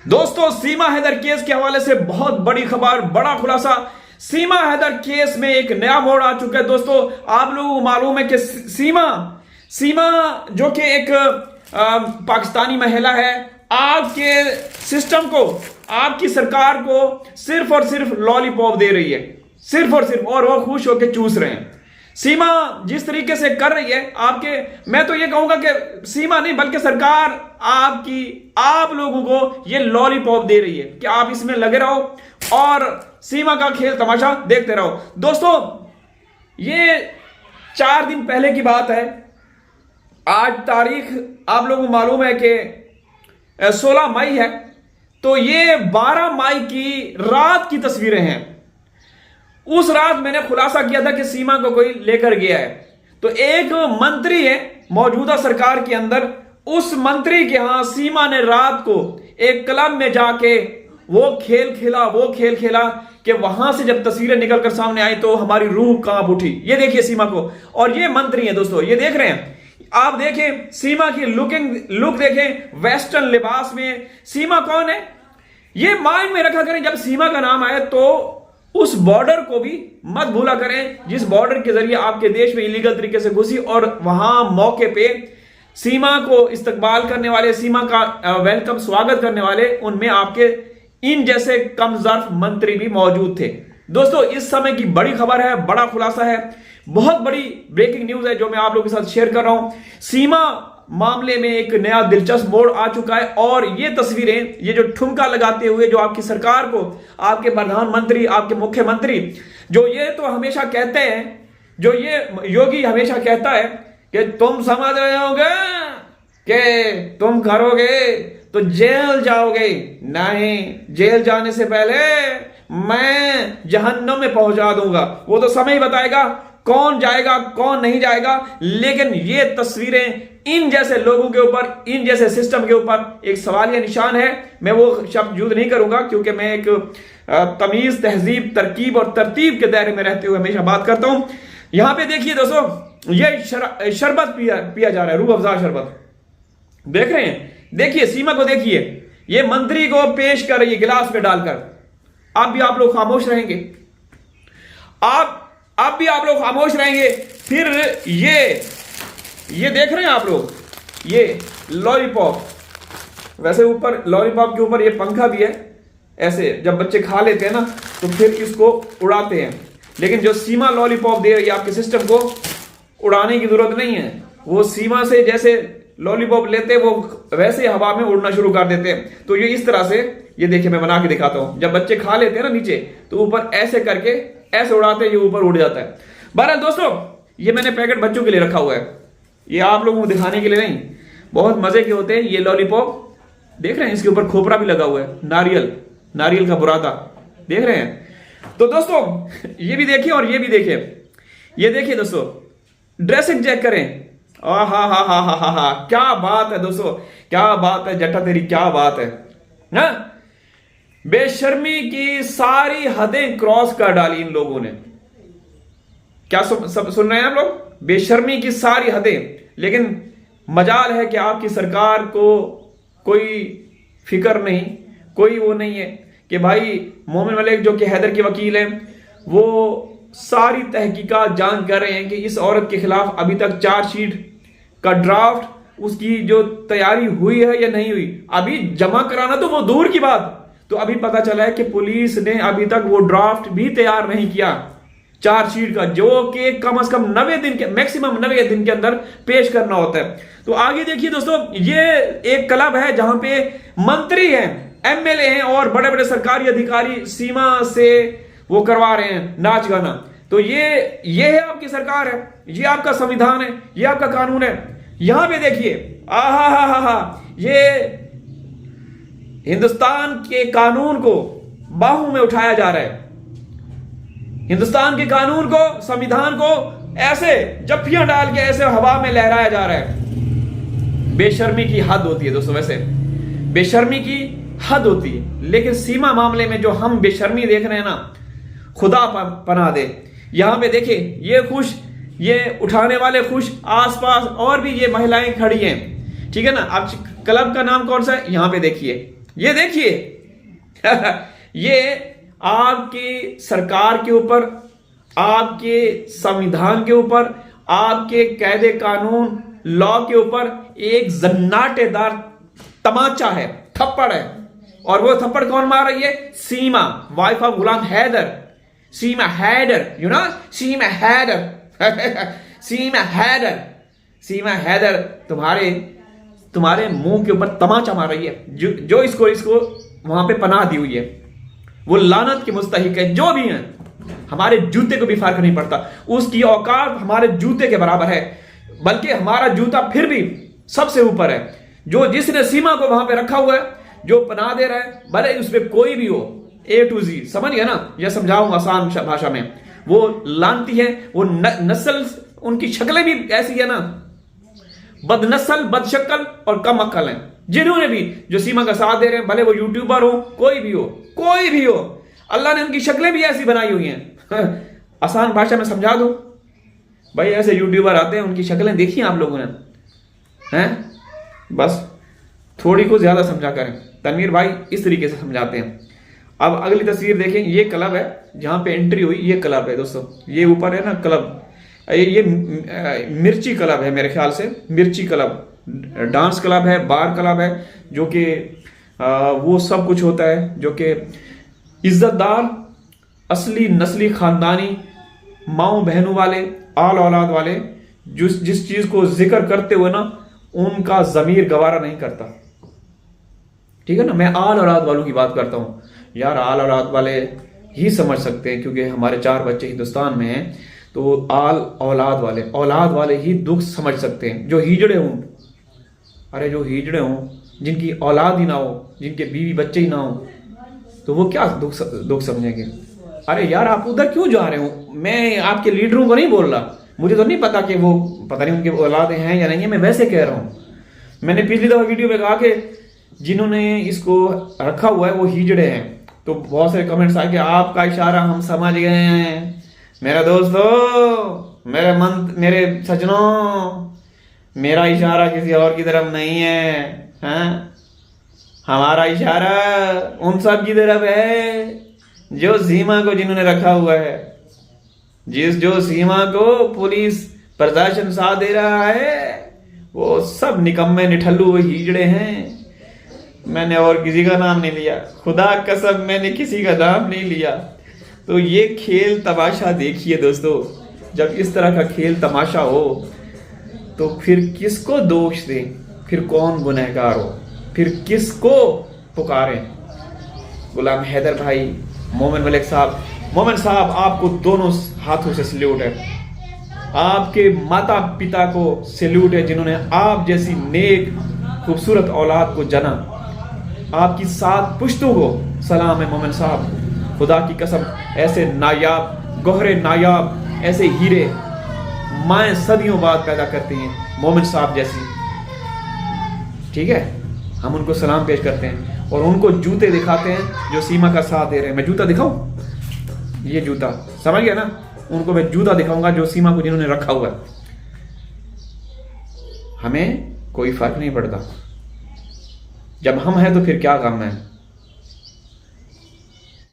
दोस्तों, सीमा हैदर केस के हवाले से बहुत बड़ी खबर, बड़ा खुलासा। सीमा हैदर केस में एक नया मोड़ आ चुका है। दोस्तों, आप लोगों को मालूम है कि सीमा जो कि एक पाकिस्तानी महिला है, आपके सिस्टम को, आपकी सरकार को सिर्फ और सिर्फ लॉलीपॉप दे रही है, सिर्फ और सिर्फ, और वो खुश होकर चूस रहे हैं। सीमा जिस तरीके से कर रही है मैं तो ये कहूंगा कि सीमा नहीं बल्कि सरकार आप लोगों को ये लॉलीपॉप दे रही है कि आप इसमें लगे रहो और सीमा का खेल तमाशा देखते रहो। दोस्तों, ये 4 दिन पहले की बात है। आज तारीख आप लोगों को मालूम है कि 16 मई है, तो ये 12 मई की रात की तस्वीरें हैं। उस रात मैंने खुलासा किया था कि सीमा को कोई लेकर गया है। तो एक मंत्री है मौजूदा सरकार के अंदर, उस मंत्री के यहां सीमा ने रात को एक क्लब में जाके वो खेल खेला कि वहां से जब तस्वीरें निकलकर सामने आई तो हमारी रूह कांप उठी। ये देखिए सीमा को, और ये मंत्री है दोस्तों, ये देख रहे हैं आप, देखें सीमा की लुक देखें, वेस्टर्न लिबास में। सीमा कौन है ये माइंड में रखा करें। जब सीमा का नाम आए तो उस बॉर्डर को भी मत भूला करें, जिस बॉर्डर के जरिए आपके देश में इलीगल तरीके से घुसी, और वहां मौके पे सीमा को इस्तकबाल करने वाले, सीमा का वेलकम स्वागत करने वाले, उनमें आपके इन जैसे कमजोर मंत्री भी मौजूद थे। दोस्तों, इस समय की बड़ी खबर है, बड़ा खुलासा है, बहुत बड़ी ब्रेकिंग न्यूज है जो मैं आप लोगों के साथ शेयर कर रहा हूं। सीमा मामले में एक नया दिलचस्प मोड़ आ चुका है, और ये तस्वीरें, ये जो ठुमका लगाते हुए जो आपकी सरकार को, आपके प्रधानमंत्री, आपके मुख्यमंत्री, जो ये तो हमेशा कहते हैं, जो ये योगी हमेशा कहता है कि तुम समझ रहे होगे कि तुम करोगे तो जेल जाओगे। नहीं, जेल जाने से पहले मैं जहन्नम में पहुंचा दूंगा। वो तो समय ही बताएगा कौन जाएगा कौन नहीं जाएगा। लेकिन ये तस्वीरें इन जैसे लोगों के ऊपर, इन जैसे सिस्टम के ऊपर एक सवालिया निशान है। मैं वो शब्द यूज नहीं करूंगा क्योंकि मैं एक तमीज, तहजीब, तरकीब और तरतीब के दायरे में रहते हुए हमेशा बात करता हूं। यहां पे देखिए दोस्तों, ये शरबत पिया जा रहा है, रूह अफ़ज़ा शरबत। देख रहे हैं, देखिए सीमा को, देखिए ये मंत्री को पेश कर रही है गिलास में डालकर। अब भी आप लोग खामोश रहेंगे, अब भी आप लोग खामोश रहेंगे। फिर ये देख रहे हैं आप लोग, ये लॉलीपॉप, वैसे ऊपर लॉलीपॉप के ऊपर ये पंखा भी है। ऐसे जब बच्चे खा लेते हैं ना तो फिर इसको उड़ाते हैं, लेकिन जो सीमा लॉलीपॉप दे रही है आपके सिस्टम को, उड़ाने की जरूरत नहीं है। वो सीमा से जैसे लॉलीपॉप लेते हैं, वो वैसे हवा में उड़ना शुरू कर देते हैं। तो ये इस तरह से, ये देखिए मैं बना के दिखाता हूं, जब बच्चे खा लेते हैं ना नीचे, तो ऊपर ऐसे करके ऐसे उड़ाते हैं, ये ऊपर उड़ जाता है। बहरहाल दोस्तों, ये मैंने पैकेट बच्चों के लिए रखा हुआ है, ये आप लोगों को दिखाने के लिए नहीं, बहुत मजे के होते हैं ये लॉलीपॉप। देख रहे हैं, इसके ऊपर खोपरा भी लगा हुआ है, नारियल का बुरादा, देख रहे हैं। तो दोस्तों, ये भी देखिए और ये भी देखिए, ये देखिए दोस्तों, ड्रेसिंग चेक करें। हा, क्या बात है दोस्तों, क्या बात है जट्टा तेरी, क्या बात है ना। बेशर्मी की सारी हदें क्रॉस कर डाली इन लोगों ने। क्या सुन रहे हैं आप लोग? बेशर्मी की सारी हदें। लेकिन मजाल है कि आपकी सरकार को कोई फिक्र नहीं, कोई वो नहीं है कि भाई मोमिन मलिक जो कि हैदर के वकील हैं, वो सारी तहकीकात जान कर रहे हैं कि इस औरत के खिलाफ अभी तक चार्जशीट का ड्राफ्ट, उसकी जो तैयारी हुई है या नहीं हुई, अभी जमा कराना तो वो दूर की बात। तो अभी पता चला है कि पुलिस ने अभी तक वो ड्राफ्ट भी तैयार नहीं किया चार्जशीट का, जो कि कम से कम 90 दिन के, मैक्सिमम 90 दिन के अंदर पेश करना होता है। तो आगे देखिए दोस्तों, ये एक क्लब है जहां पे मंत्री हैं, एमएलए हैं और बड़े बड़े सरकारी अधिकारी सीमा से वो करवा रहे हैं नाच गाना। तो ये है आपकी सरकार है, ये आपका संविधान है, ये आपका कानून है। यहां पे देखिए, ये हिंदुस्तान के कानून को बाहों में उठाया जा रहा है, हिंदुस्तान के कानून को, संविधान को ऐसे जफ्फियां डाल के ऐसे हवा में लहराया जा रहा है। बेशर्मी की हद होती है दोस्तों, वैसे बेशर्मी की हद होती है। लेकिन सीमा मामले में जो हम बेशर्मी देख रहे हैं ना, खुदा पनाह दे। यहां पे देखिए, ये खुश, ये उठाने वाले खुश, आसपास और भी ये महिलाएं खड़ी हैं, ठीक है ना। अब क्लब का नाम कौन सा है, यहां पे देखिए, ये देखिए ये आपकी सरकार के ऊपर, आपके संविधान के ऊपर, आपके कायदे कानून लॉ के ऊपर एक जन्नाटेदार तमाचा है, थप्पड़ है। और वो थप्पड़ कौन मार रही है? Seema, wife of Ghulam Haider. Seema Haider, you know, Seema Haider Seema Haider, Seema Haider तुम्हारे मुंह के ऊपर तमाचा मार रही है। जो इसको वहां पे पनाह दी हुई है, वो लानत के मुस्तहिक है। जो भी है, हमारे जूते को भी फर्क नहीं पड़ता, उसकी औकात हमारे जूते के बराबर है, बल्कि हमारा जूता फिर भी सबसे ऊपर है। जिसने सीमा को वहां पे रखा हुआ है, जो पनाह दे रहा है, भले उसमें कोई भी हो, A to Z, समझ गया ना? यह समझाऊंगा आसान भाषा में। वो लानती है, वो नस्ल, उनकी शक्लें भी ऐसी है ना, बदनस्ल, बदशक्ल और कम अक्ल है। जिन्होंने भी जो सीमा का साथ दे रहे हैं, भले वो यूट्यूबर हो, कोई भी हो, अल्लाह ने उनकी शक्लें भी ऐसी बनाई हुई हैं। आसान भाषा में समझा दो भाई, ऐसे यूट्यूबर आते हैं, उनकी शक्लें देखी आप लोगों ने हैं? बस थोड़ी को ज्यादा समझा करें। तनवीर भाई इस तरीके से समझाते हैं। अब अगली तस्वीर देखें, ये क्लब है जहां पे एंट्री हुई, ये क्लब है दोस्तों, ये ऊपर है ना क्लब, ये मिर्ची क्लब है मेरे ख्याल से, मिर्ची क्लब, डांस क्लब है, बार क्लब है, जो कि वो सब कुछ होता है जो कि इज्जतदार, असली नस्ली खानदानी माओ बहनों वाले, आल औलाद वाले, जिस चीज को जिक्र करते हुए ना उनका जमीर गवारा नहीं करता। ठीक है ना? मैं आल औलाद वालों की बात करता हूं यार, आल औलाद वाले ही समझ सकते हैं, क्योंकि हमारे 4 बच्चे हिंदुस्तान में हैं, तो आल औलाद वाले ही दुख समझ सकते हैं। जो हिजड़े हों, अरे जो हिजड़े हों, जिनकी औलाद ही ना हो, जिनके बीवी बच्चे ही ना हो, तो वो क्या दुख समझेंगे? अरे यार आप उधर क्यों जा रहे हो? मैं आपके लीडरों को नहीं बोल रहा, मुझे तो नहीं पता कि वो, पता नहीं उनके औलादे हैं या नहीं है, मैं वैसे कह रहा हूं। मैंने पिछली दफा वीडियो में कहा कि जिन्होंने इसको रखा हुआ है वो हिजड़े हैं, तो बहुत सारे कमेंट्स आए कि आपका इशारा हम समझ गए हैं। मेरे दोस्तों, मेरे सज्जनों, मेरा इशारा किसी और की तरफ नहीं है, हैं? हमारा इशारा उन सब की तरफ है जो सीमा को जिन्होंने रखा हुआ है, जो सीमा को पुलिस प्रशासन साथ दे रहा है, वो सब निकम्मे निठल्लू हिजड़े हैं। मैंने और किसी का नाम नहीं लिया, खुदा कसम मैंने किसी का नाम नहीं लिया। तो ये खेल तमाशा देखिए दोस्तों, जब इस तरह का खेल तमाशा हो तो फिर किसको दोष दें, फिर कौन गुनहगार हो, फिर किसको पुकारें? गुलाम हैदर भाई, मोमिन मलिक साहब, आपको दोनों हाथों से सल्यूट है। आपके माता पिता को सल्यूट है जिन्होंने आप जैसी नेक खूबसूरत औलाद को जना। आपकी 7 पुश्तों को सलाम है मोमिन साहब। खुदा की कसम, ऐसे नायाब, गहरे नायाब, ऐसे हीरे माएँ सदियों बाद पैदा करती हैं, मोमिन साहब जैसी। ठीक है, हम उनको सलाम पेश करते हैं और उनको जूते दिखाते हैं जो सीमा का साथ दे रहे हैं। मैं जूता दिखाऊं? ये जूता, समझ गया ना? उनको मैं जूता दिखाऊंगा जो सीमा को जिन्होंने रखा हुआ है। हमें कोई फर्क नहीं पड़ता, जब हम हैं तो फिर क्या गम है।